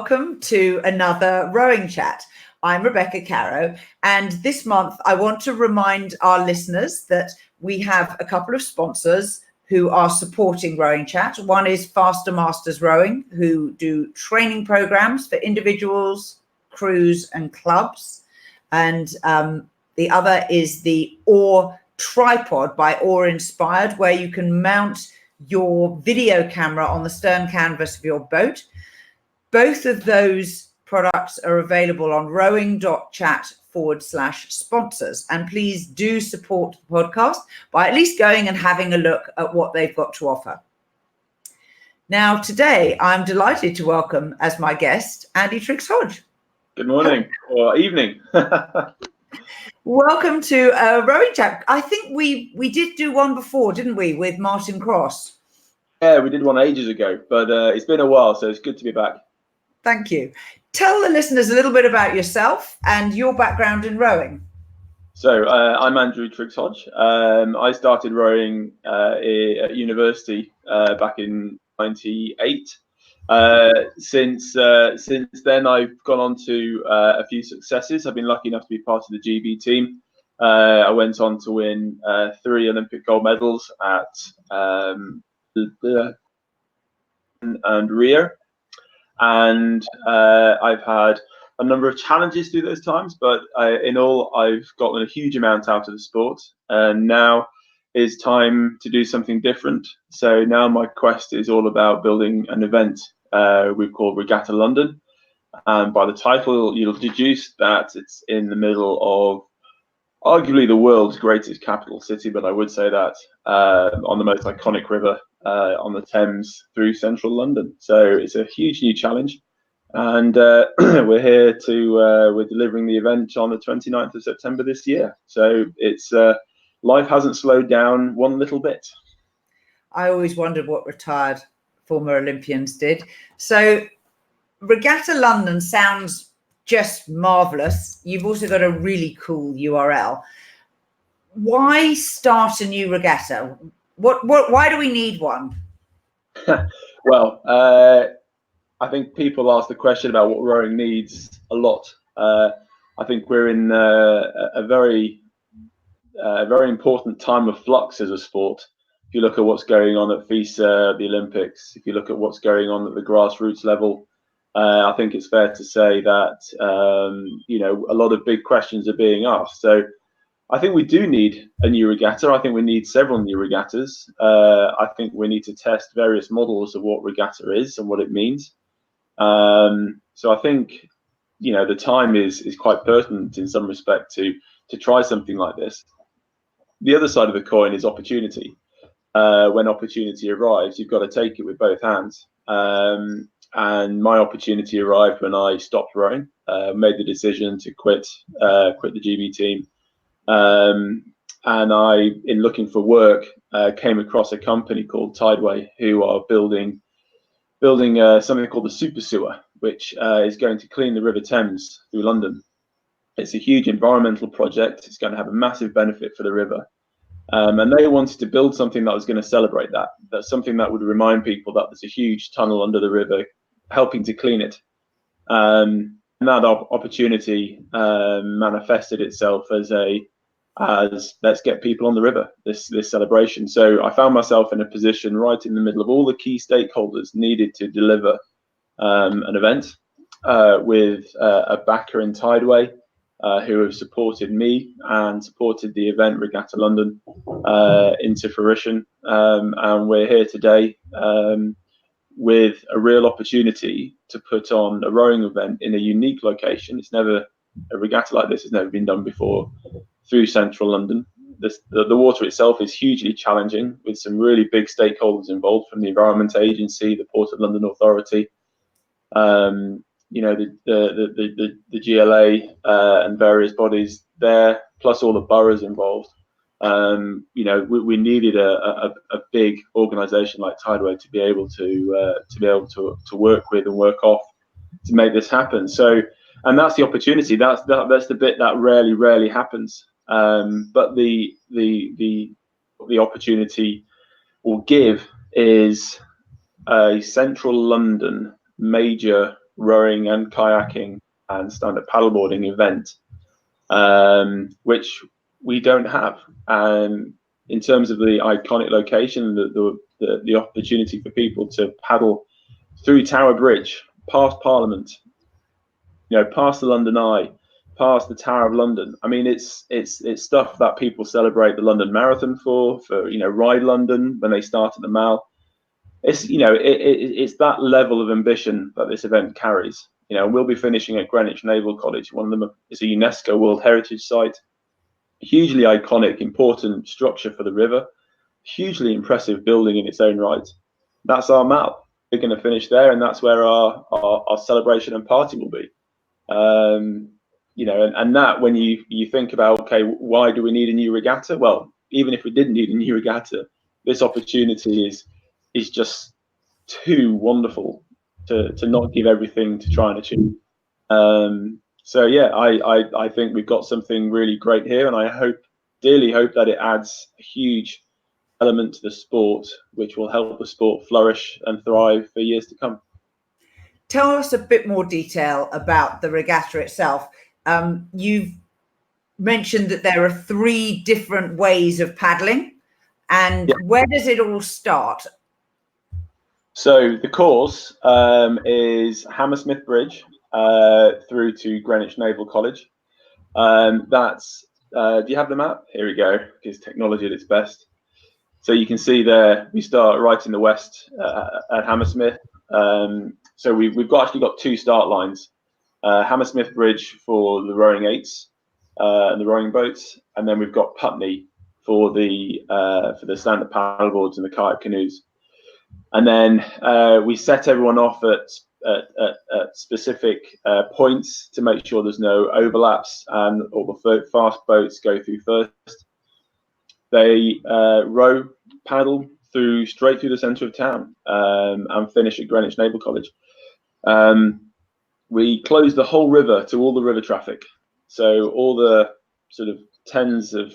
welcome to another rowing chat. I'm Rebecca Caro, and this month I want to remind our listeners that we have a couple of sponsors who are supporting Rowing Chat. One is Faster Masters Rowing, who do training programs for individuals, crews and clubs. And the other is the Oar Tripod by Oar Inspired, where you can mount your video camera on the stern canvas of your boat. Both of those products are available on rowing.chat/sponsors. And please do support the podcast by at least going and having a look at what they've got to offer. Now, today, I'm delighted to welcome as my guest, Andy Triggs Hodge. Good morning or evening. Welcome to Rowing Chat. I think we did do one before, didn't we, with Martin Cross? Yeah, we did one ages ago, but it's been a while, so it's good to be back. Thank you. Tell the listeners a little bit about yourself and your background in rowing. So I'm Andrew Triggs Hodge. I started rowing at university back in '98. Since then, I've gone on to a few successes. I've been lucky enough to be part of the GB team. I went on to win 3 Olympic gold medals at and Rio, and I've had a number of challenges through those times, but in all, I've gotten a huge amount out of the sport, and now is time to do something different. So now my quest is all about building an event we've called Regatta London, and by the title you'll deduce that it's in the middle of arguably the world's greatest capital city, but I would say that on the most iconic river on the Thames through central London. So it's a huge new challenge, and we're here to we're delivering the event on the 29th of September this year. So it's life hasn't slowed down one little bit. I always wondered what retired former Olympians did. So Regatta London sounds just marvelous. You've also got a really cool URL. Why start a new regatta? Why do we need one? Well, I think people ask the question about what rowing needs a lot. I think we're in a very important time of flux as a sport. If you look at what's going on at FISA, the Olympics, if you look at what's going on at the grassroots level, I think it's fair to say that a lot of big questions are being asked. So I think we do need a new regatta. I think we need several new regattas. I think we need to test various models of what regatta is and what it means. So I think the time is quite pertinent in some respect to try something like this. The other side of the coin is opportunity. When opportunity arrives, you've got to take it with both hands. And my opportunity arrived when I stopped rowing, made the decision to quit the GB team. And I, in looking for work, came across a company called Tideway, who are building something called the Super Sewer, which is going to clean the River Thames through London. It's a huge environmental project. It's going to have a massive benefit for the river. And they wanted to build something that was going to celebrate that. That's something that would remind people that there's a huge tunnel under the river helping to clean it. And that opportunity manifested itself as let's get people on the river, this celebration. So I found myself in a position right in the middle of all the key stakeholders needed to deliver an event with a backer in Tideway, who have supported me and supported the event Regatta London into fruition. And we're here today with a real opportunity to put on a rowing event in a unique location. A regatta like this has never been done before through central London. The water itself is hugely challenging, with some really big stakeholders involved, from the Environment Agency, the Port of London Authority, the GLA and various bodies there, plus all the boroughs involved. We needed a big organisation like Tideway to be able to work with and work off to make this happen. So, and that's the opportunity. That's the bit that rarely happens. But the opportunity will give is a central London major rowing and kayaking and stand-up paddleboarding event, which we don't have. And in terms of the iconic location, the opportunity for people to paddle through Tower Bridge, past Parliament, past the London Eye, past the Tower of London. I mean, it's stuff that people celebrate the London Marathon for Ride London when they start at the Mall. It's it's that level of ambition that this event carries. We'll be finishing at Greenwich Naval College. One of them is a UNESCO World Heritage Site, hugely iconic, important structure for the river, hugely impressive building in its own right. That's our Mall. We're going to finish there, and that's where our celebration and party will be. And that, when you think about, okay, why do we need a new regatta? Well, even if we didn't need a new regatta, this opportunity is just too wonderful to not give everything to try and achieve. So yeah, I think we've got something really great here, and I dearly hope that it adds a huge element to the sport, which will help the sport flourish and thrive for years to come. Tell us a bit more detail about the regatta itself. You've mentioned that there are 3 different ways of paddling, and where does it all start? So the course is Hammersmith Bridge through to Greenwich Naval College. That's do you have the map? Here we go, because technology at its best. So you can see there, we start right in the west at Hammersmith. So we've actually got 2 start lines: Hammersmith Bridge for the rowing 8s and the rowing boats, and then we've got Putney for the stand-up paddleboards and the kayak canoes. And then we set everyone off at specific points to make sure there's no overlaps, and all the fast boats go through first. They paddle straight through the centre of town and finish at Greenwich Naval College. We close the whole river to all the river traffic, so all the sort of tens of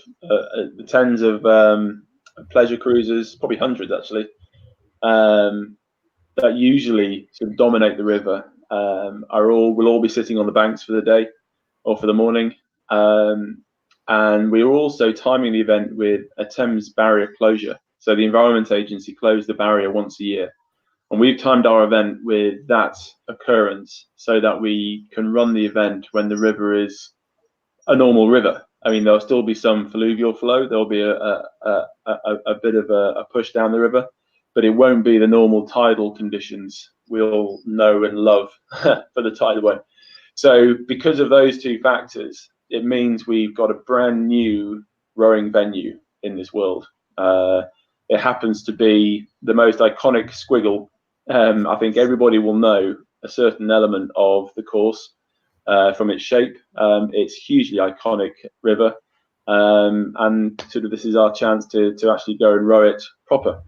pleasure cruisers, probably hundreds actually, that usually sort of dominate the river, will all be sitting on the banks for the day or for the morning. And we are also timing the event with a Thames barrier closure. So the Environment Agency closed the barrier once a year, and we've timed our event with that occurrence so that we can run the event when the river is a normal river. I mean, there'll still be some fluvial flow. There'll be a bit of a push down the river, but it won't be the normal tidal conditions we all know and love for the tidal. So because of those 2 factors, it means we've got a brand new rowing venue in this world. It happens to be the most iconic Squiggle. I think everybody will know a certain element of the course from its shape. It's hugely iconic river, and sort of this is our chance to actually go and row it proper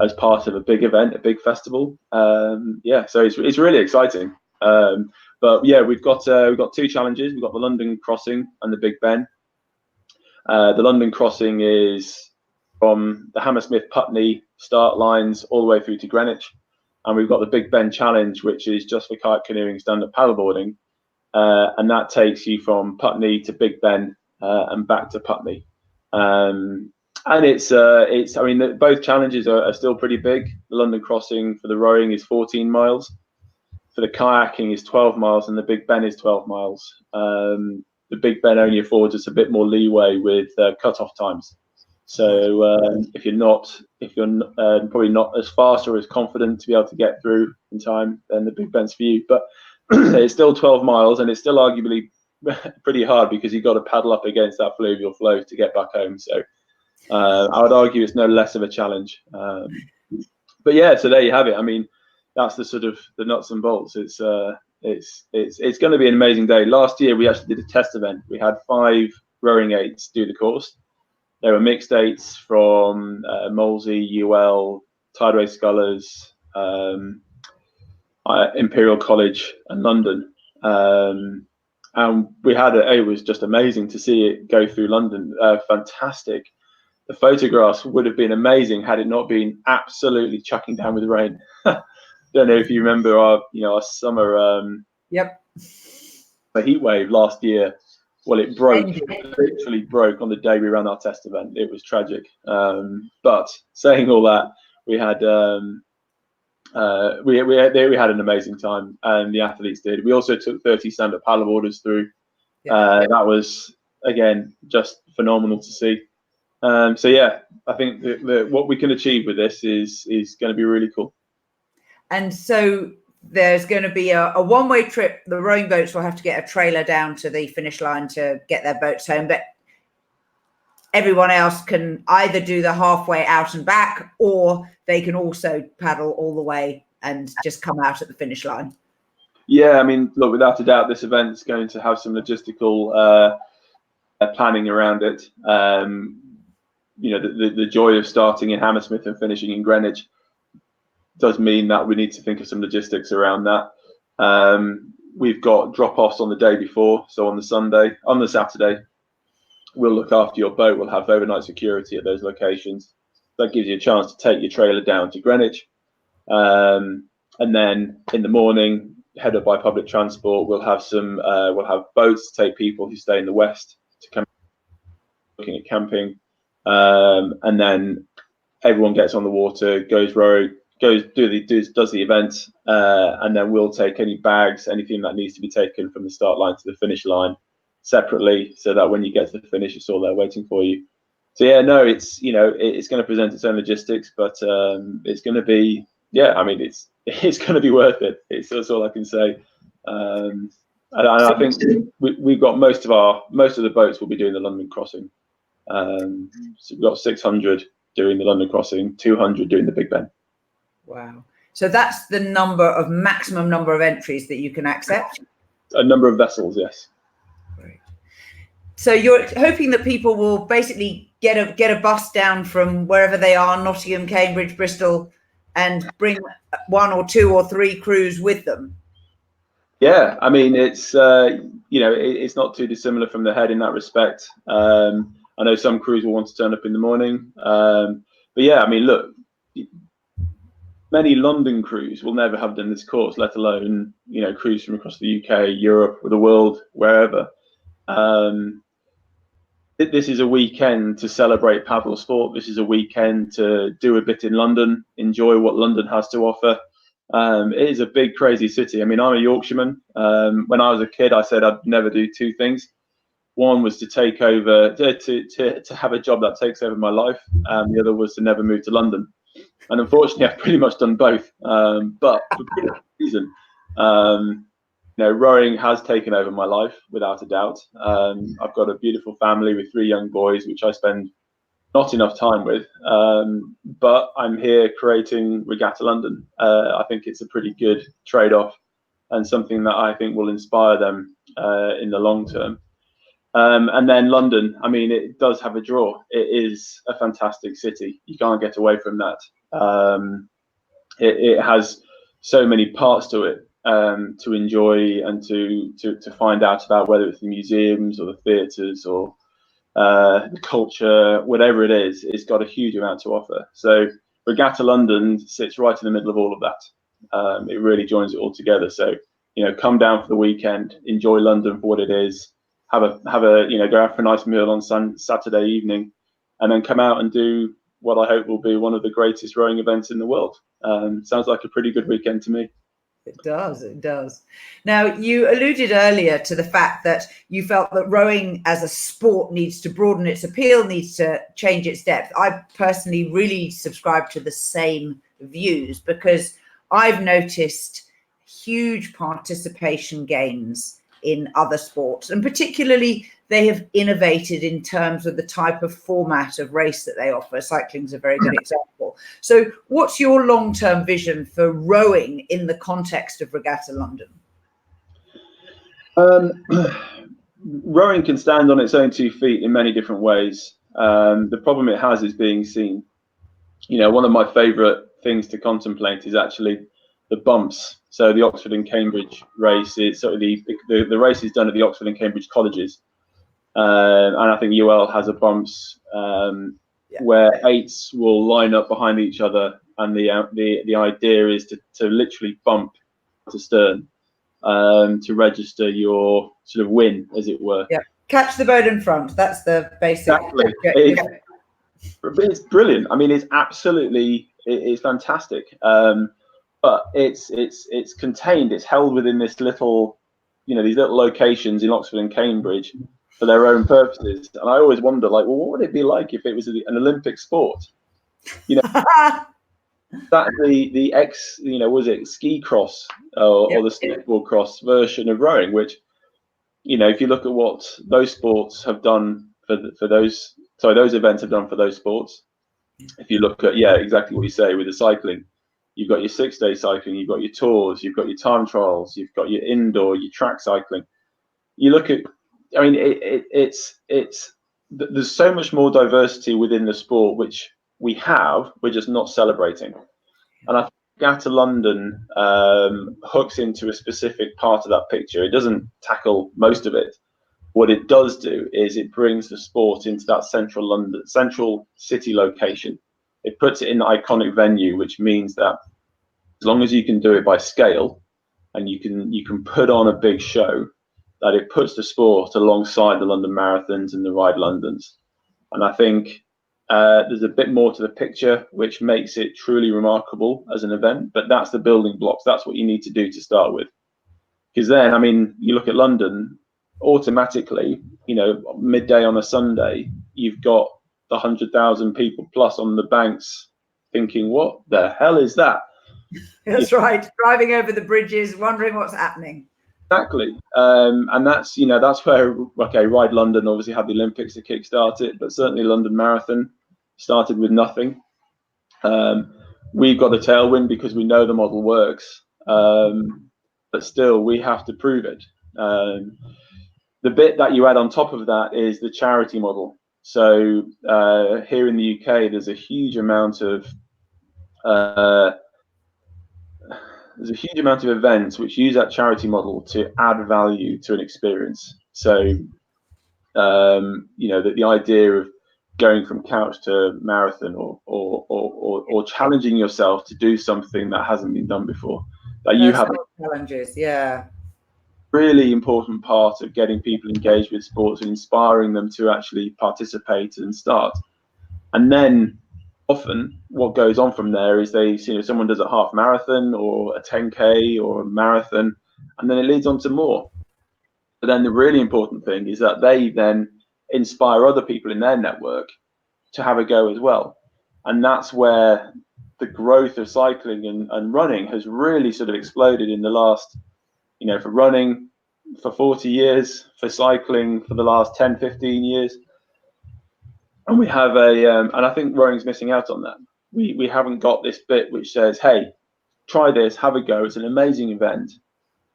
as part of a big event, a big festival. So it's really exciting. But yeah, we've got 2 challenges. We've got the London Crossing and the Big Ben. The London Crossing is from the Hammersmith Putney start lines all the way through to Greenwich, and we've got the Big Ben Challenge, which is just for kayak canoeing, stand-up paddleboarding, and that takes you from Putney to Big Ben and back to Putney. And it's I mean, both challenges are still pretty big. The London Crossing for the rowing is 14 miles. For the kayaking is 12 miles, and the Big Ben is 12 miles. The Big Ben only affords us a bit more leeway with cut-off times. So if you're probably not as fast or as confident to be able to get through in time, then the Big Ben's for you. But it's still 12 miles, and it's still arguably pretty hard because you've got to paddle up against that fluvial flow to get back home. So I would argue it's no less of a challenge. But yeah, so there you have it. I mean, that's the sort of the nuts and bolts. It's going to be an amazing day. Last year we actually did a test event. We had 5 rowing 8s do the course. There were mixed 8s from Molesey, UL, Tideway Scullers, Imperial College, and London. And we had it was just amazing to see it go through London. Fantastic. The photographs would have been amazing had it not been absolutely chucking down with rain. don't know if you remember our summer Yep. the heat wave last year. Well, it literally broke on the day we ran our test event. It was tragic. But saying all that, we had we had an amazing time, and the athletes did. We also took 30 stand-up paddleboarders through. That was, again, just phenomenal to see. So yeah, I think what we can achieve with this is going to be really cool. And so there's going to be a one-way trip. The rowing boats will have to get a trailer down to the finish line to get their boats home, but everyone else can either do the halfway out and back, or they can also paddle all the way and just come out at the finish line. Yeah, I mean, look, without a doubt, this event is going to have some logistical planning around it. The joy of starting in Hammersmith and finishing in Greenwich does mean that we need to think of some logistics around that. We've got drop-offs on the day before, so on the Saturday, we'll look after your boat. We'll have overnight security at those locations. That gives you a chance to take your trailer down to Greenwich, and then in the morning, headed by public transport, we'll have boats to take people who stay in the west to come looking at camping, and then everyone gets on the water, goes rowing, does the event, and then we'll take any bags, anything that needs to be taken from the start line to the finish line separately, so that when you get to the finish, it's all there waiting for you. So yeah, no, it's going to present its own logistics, but it's going to be, I mean, it's going to be worth it. That's all I can say. And I think we've got most of the boats will be doing the London crossing. So we've got 600 doing the London crossing, 200 doing the Big Ben. Wow. So that's the maximum number of entries that you can accept? A number of vessels, yes. Great. So you're hoping that people will basically get a bus down from wherever they are, Nottingham, Cambridge, Bristol, and bring 1 or 2 or 3 crews with them? Yeah, I mean, it's it's not too dissimilar from the Head in that respect. I know some crews will want to turn up in the morning, but yeah, I mean, look, many London crews will never have done this course, let alone crews from across the UK, Europe, or the world, wherever. This is a weekend to celebrate paddle sport. This is a weekend to do a bit in London, enjoy what London has to offer. It is a big, crazy city. I mean, I'm a Yorkshireman. When I was a kid, I said I'd never do 2 things. One was to take over, to have a job that takes over my life, and the other was to never move to London. And unfortunately, I've pretty much done both, but for good reason. Rowing has taken over my life without a doubt. I've got a beautiful family with 3 young boys, which I spend not enough time with. But I'm here creating Regatta London. I think it's a pretty good trade-off, and something that I think will inspire them in the long term. And then London, I mean, it does have a draw. It is a fantastic city. You can't get away from that. It has so many parts to it to enjoy and to find out about, whether it's the museums or the theatres or the culture, whatever it is. It's got a huge amount to offer. So Regatta London sits right in the middle of all of that. It really joins it all together. So come down for the weekend, enjoy London for what it is. Have a go out for a nice meal on Saturday evening, and then come out and do what I hope will be one of the greatest rowing events in the world. Sounds like a pretty good weekend to me. It does. It does. Now, you alluded earlier to the fact that you felt that rowing as a sport needs to broaden its appeal, needs to change its depth. I personally really subscribe to the same views, because I've noticed huge participation gains in other sports, and particularly they have innovated in terms of the type of format of race that they offer. Cycling's a very good example. So what's your long-term vision for rowing in the context of Regatta London? Rowing can stand on its own 2 feet in many different ways. The problem it has is being seen. One of my favorite things to contemplate is actually the bumps. So the Oxford and Cambridge race is sort of the race is done at the Oxford and Cambridge colleges, and I think UL has a bumps where 8s will line up behind each other and the idea is to literally bump to stern to register your sort of win, as it were. Yeah, catch the boat in front. That's the basic Exactly. objective. It's brilliant. I mean, it's fantastic. But it's contained. It's held within this little, these little locations in Oxford and Cambridge for their own purposes. And I always wonder, like, well, what would it be like if it was an Olympic sport? That was it ski cross or the skateboard cross version of rowing, which, if you look at what those sports have done those events have done for those sports. If you look at, exactly what you say with the cycling, you've got your 6-day cycling, you've got your tours, you've got your time trials, you've got your indoor, your track cycling. You look at, I mean, there's so much more diversity within the sport, which we're just not celebrating. And I think Regatta London hooks into a specific part of that picture. It doesn't tackle most of it. What it does do is it brings the sport into that central city location. It puts it in the iconic venue, which means that as long as you can do it by scale and you can put on a big show, that it puts the sport alongside the London Marathons and the Ride Londons. And I think there's a bit more to the picture, which makes it truly remarkable as an event. But that's the building blocks. That's what you need to do to start with. Because then, I mean, you look at London, automatically, midday on a Sunday, you've got the 100,000 people plus on the banks thinking, what the hell is that? That's right. Driving over the bridges, wondering what's happening. Exactly. And that's where, Ride London obviously had the Olympics to kickstart it, but certainly London Marathon started with nothing. We've got a tailwind because we know the model works, but still we have to prove it. The bit that you add on top of that is the charity model. So here in the UK, there's a huge amount of events which use that charity model to add value to an experience. So the idea of going from couch to marathon or challenging yourself to do something that hasn't been done before. That you have challenges, yeah. Really important part of getting people engaged with sports and inspiring them to actually participate and start. And then often what goes on from there is someone does a half marathon or a 10K or a marathon, and then it leads on to more. But then the really important thing is that they then inspire other people in their network to have a go as well. And that's where the growth of cycling and running has really sort of exploded in the last, for running for 40 years, for cycling for the last 10, 15 years. And we have and I think rowing's missing out on that. We haven't got this bit which says, hey, try this, have a go, it's an amazing event,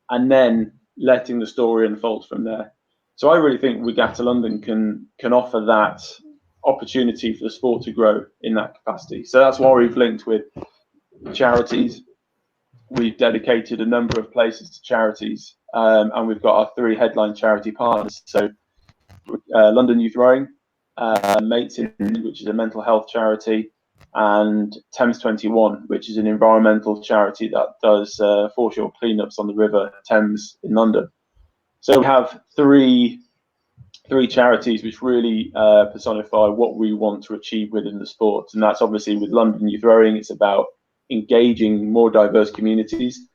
and then letting the story unfold from there. So I really think Regatta London can offer that opportunity for the sport to grow in that capacity. So that's why we've linked with charities. We've dedicated a number of places to charities, and we've got our 3 headline charity partners. So London Youth Rowing, Mates in, which is a mental health charity, and Thames 21, which is an environmental charity that does foreshore cleanups on the River Thames in London. So we have three charities which really personify what we want to achieve within the sport, and that's obviously with London Youth Rowing. It's about engaging more diverse communities,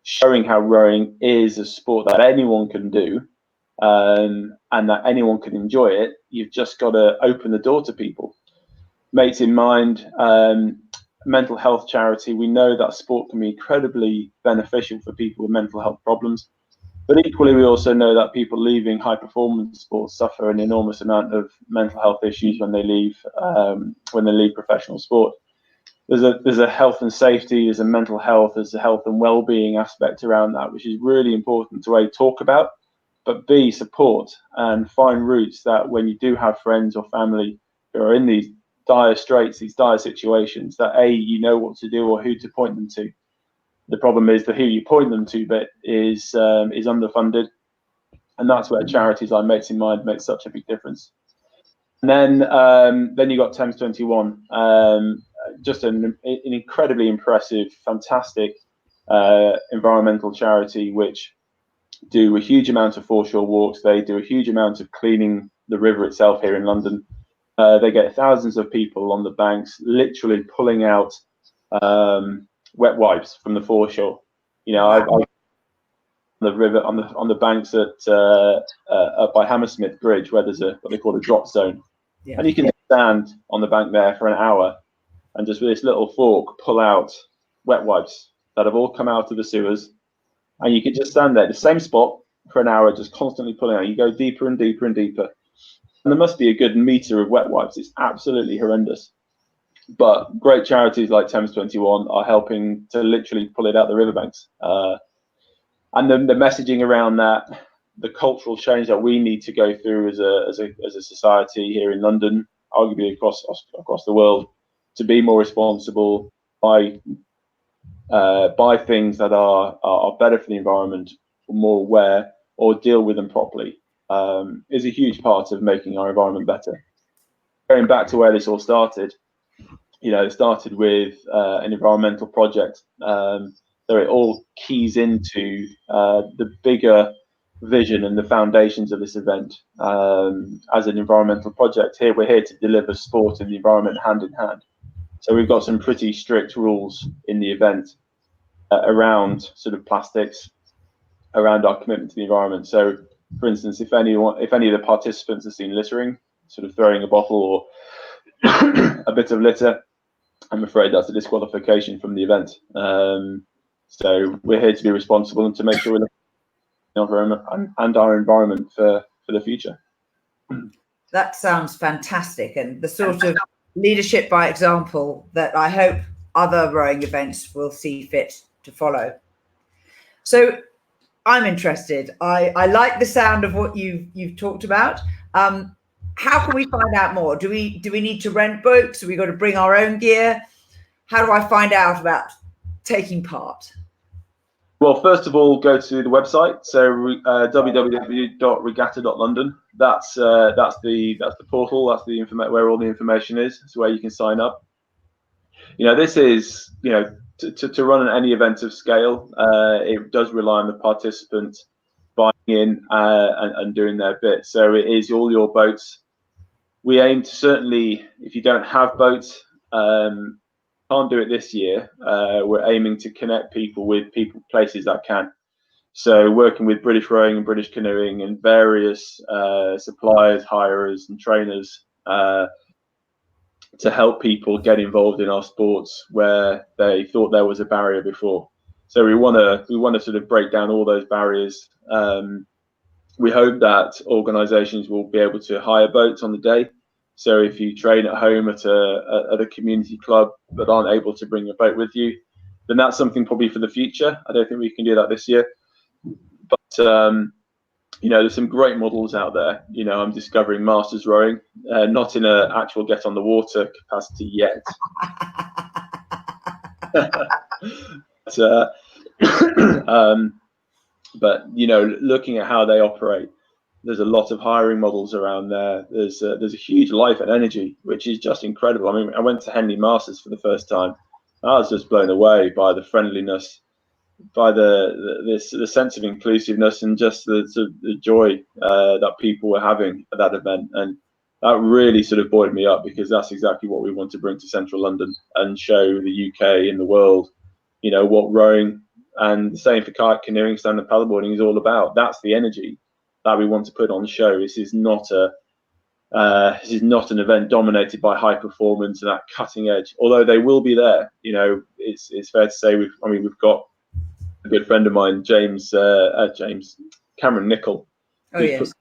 showing how rowing is a sport that anyone can do, and that anyone can enjoy it. You've just got to open the door to people. Mates in Mind, mental health charity. We know that sport can be incredibly beneficial for people with mental health problems, but equally we also know that people leaving high performance sports suffer an enormous amount of mental health issues when they leave professional sport. There's a health and safety, there's a mental health, there's a health and well-being aspect around that, which is really important to A, talk about, but B, support and find routes that when you do have friends or family who are in these dire straits, these dire situations, that A, you know what to do or who to point them to. The problem is the who you point them to bit is underfunded, and that's where charities like Mates in Mind make such a big difference. And then you got Thames 21. just an incredibly impressive, fantastic environmental charity, which do a huge amount of foreshore walks. They do a huge amount of cleaning the river itself here in London. They get thousands of people on the banks, literally pulling out wet wipes from the foreshore. You know, Wow. I've the river on the banks at up by Hammersmith Bridge, where there's what they call a drop zone, Yeah. and you can stand on the bank there for an hour and just with this little fork pull out wet wipes that have all come out of the sewers, and you can just stand there, the same spot for an hour, just constantly pulling out. You go deeper and deeper and deeper, and there must be a good meter of wet wipes. It's absolutely horrendous. But great charities like Thames 21 are helping to literally pull it out the riverbanks. And then the messaging around that, the cultural change that we need to go through as a society here in London, arguably across the world, to be more responsible, buy things that are better for the environment, more aware, or deal with them properly, is a huge part of making our environment better. Going back to where this all started, you know, it started with an environmental project. So it all keys into the bigger vision and the foundations of this event. As an environmental project, we're here to deliver sport and the environment hand in hand. So we've got some pretty strict rules in the event around sort of plastics, around our commitment to the environment. So, for instance, if any of the participants are seen littering, sort of throwing a bottle or a bit of litter, I'm afraid that's a disqualification from the event. So we're here to be responsible and to make sure we're looking and our environment for the future. That sounds fantastic, and the sort of leadership by example that I hope other rowing events will see fit to follow. So I'm interested. I like the sound of what you've talked about. How can we find out more? Do we need to rent boats? Do we got to bring our own gear? How do I find out about taking part? Well, first of all, go to the website. So www.regatta.london. That's the portal. That's the where all the information is. It's where you can sign up. You know, this is, you know, to run any event of scale, it does rely on the participants buying in and doing their bit. So it is all your boats. We aim to, certainly, if you don't have boats, can't do it this year. We're aiming to connect people with places that can. So working with British Rowing and British Canoeing and various suppliers, hirers and trainers to help people get involved in our sports where they thought there was a barrier before. So we want to sort of break down all those barriers. We hope that organisations will be able to hire boats on the day. So if you train at home at a community club but aren't able to bring a boat with you, then that's something probably for the future. I don't think we can do that this year. But you know, there's some great models out there. You know, I'm discovering masters rowing, not in an actual get on the water capacity yet. But you know, looking at how they operate, there's a lot of hiring models around there. There's a huge life and energy, which is just incredible. I mean, I went to Henley Masters for the first time. I was just blown away by the friendliness, by the sense of inclusiveness, and just the joy that people were having at that event. And that really sort of buoyed me up, because that's exactly what we want to bring to central London and show the UK and the world, you know, what rowing and the same for kayak canoeing, stand-up paddleboarding is all about. That's the energy that we want to put on show. This is not an event dominated by high performance and that cutting edge, although they will be there. You know, it's fair to say we've got a good friend of mine, Cameron Nicol, who's put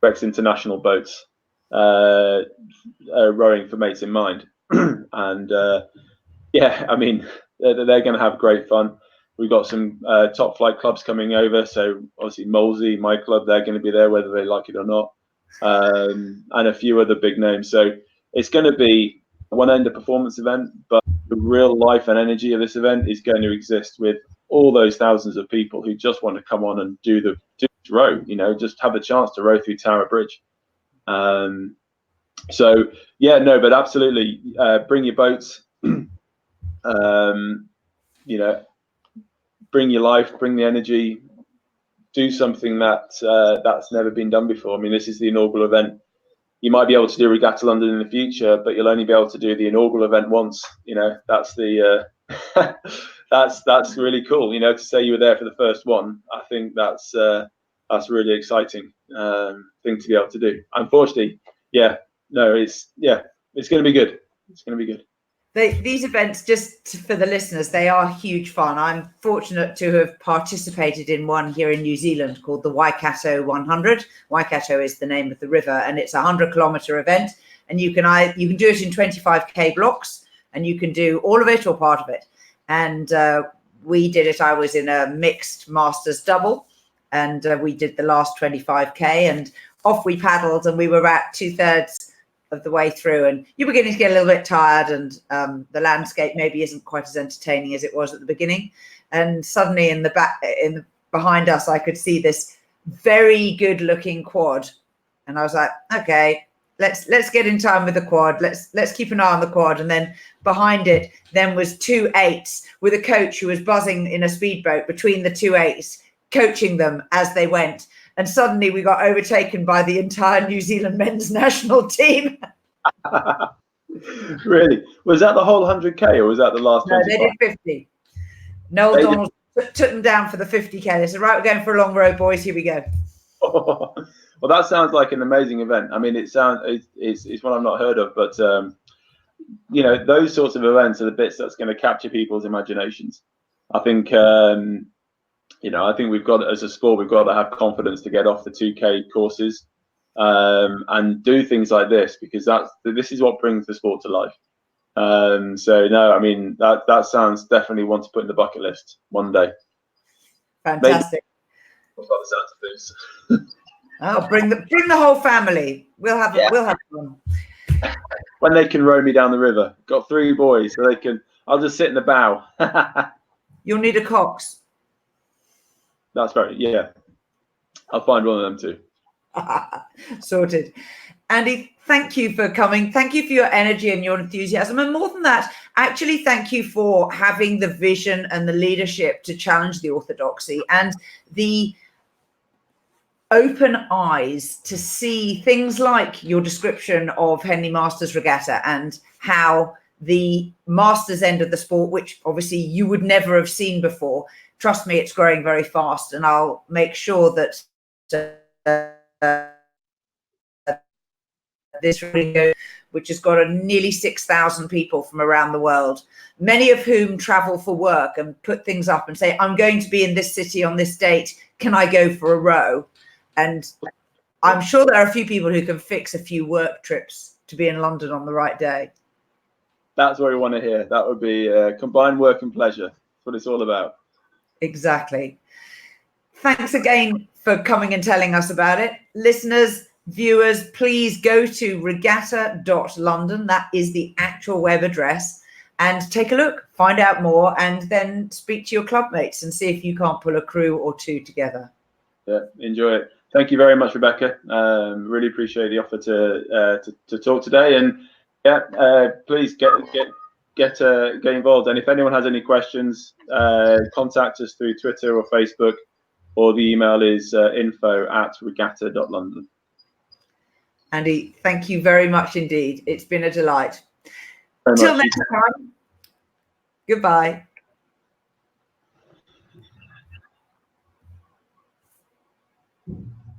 Rex International boats, rowing for mates in mind. And yeah, I mean, they're going to have great fun. We've got some top flight clubs coming over. So obviously Molesey, my club, they're going to be there whether they like it or not, and a few other big names. So it's going to be one end a performance event, but the real life and energy of this event is going to exist with all those thousands of people who just want to come on and do the row, you know, just have a chance to row through Tower Bridge. So yeah, no, but absolutely, bring your boats. You know, bring your life, bring the energy, do something that's never been done before. I mean, this is the inaugural event. You might be able to do Regatta London in the future, but you'll only be able to do the inaugural event once. You know, that's the that's really cool. You know, to say you were there for the first one, I think that's really exciting thing to be able to do. Unfortunately, it's going to be good. It's going to be good. These events, just for the listeners, they are huge fun. I'm fortunate to have participated in one here in New Zealand called the Waikato 100. Waikato is the name of the river, and it's a 100-kilometer event. And you can do it in 25k blocks, and you can do all of it or part of it. And we did it. I was in a mixed masters double, and we did the last 25k, and off we paddled, and we were at 2/3 of the way through, and you're beginning to get a little bit tired, and the landscape maybe isn't quite as entertaining as it was at the beginning. And suddenly behind us, I could see this very good looking quad, and I was like, okay, let's get in time with the quad. Let's keep an eye on the quad. And then behind it then was 2 8s with a coach who was buzzing in a speedboat between the 2 8s, coaching them as they went. And suddenly we got overtaken by the entire New Zealand men's national team. Really? Was that the whole 100k, or was that the last 25? No, they did 50. Noel Donald took them down for the 50k. They said, right, we're going for a long road, boys. Here we go. Well, that sounds like an amazing event. I mean, it's one I've not heard of, but you know, those sorts of events are the bits that's going to capture people's imaginations. I think you know, I think we've got, as a sport, we've got to have confidence to get off the 2k courses and do things like this, because this is what brings the sport to life. So no, I mean, that sounds definitely one to put in the bucket list one day. Fantastic. Maybe, by the sounds of things. Oh, bring the whole family. We'll have fun. When they can row me down the river. Got 3 boys, so I'll just sit in the bow. You'll need a cox. That's I'll find one of them too. Sorted. Andy, thank you for coming. Thank you for your energy and your enthusiasm. And more than that, actually, thank you for having the vision and the leadership to challenge the orthodoxy and the open eyes to see things like your description of Henley Masters Regatta and how the Masters end of the sport, which obviously you would never have seen before. Trust me, it's growing very fast, and I'll make sure that this video, which has got nearly 6,000 people from around the world, many of whom travel for work and put things up and say, I'm going to be in this city on this date. Can I go for a row? And I'm sure there are a few people who can fix a few work trips to be in London on the right day. That's what we want to hear. That would be combined work and pleasure. That's what it's all about. Exactly. Thanks again for coming and telling us about it. Listeners, viewers, please go to regatta.london. That is the actual web address. And take a look, find out more, and then speak to your club mates and see if you can't pull a crew or 2 together. Yeah, enjoy it. Thank you very much, Rebecca. Really appreciate the offer to talk today. And please get involved. And if anyone has any questions, contact us through Twitter or Facebook, or the email is info@regatta.london. Andy, thank you very much indeed. It's been a delight. Till next time. Goodbye.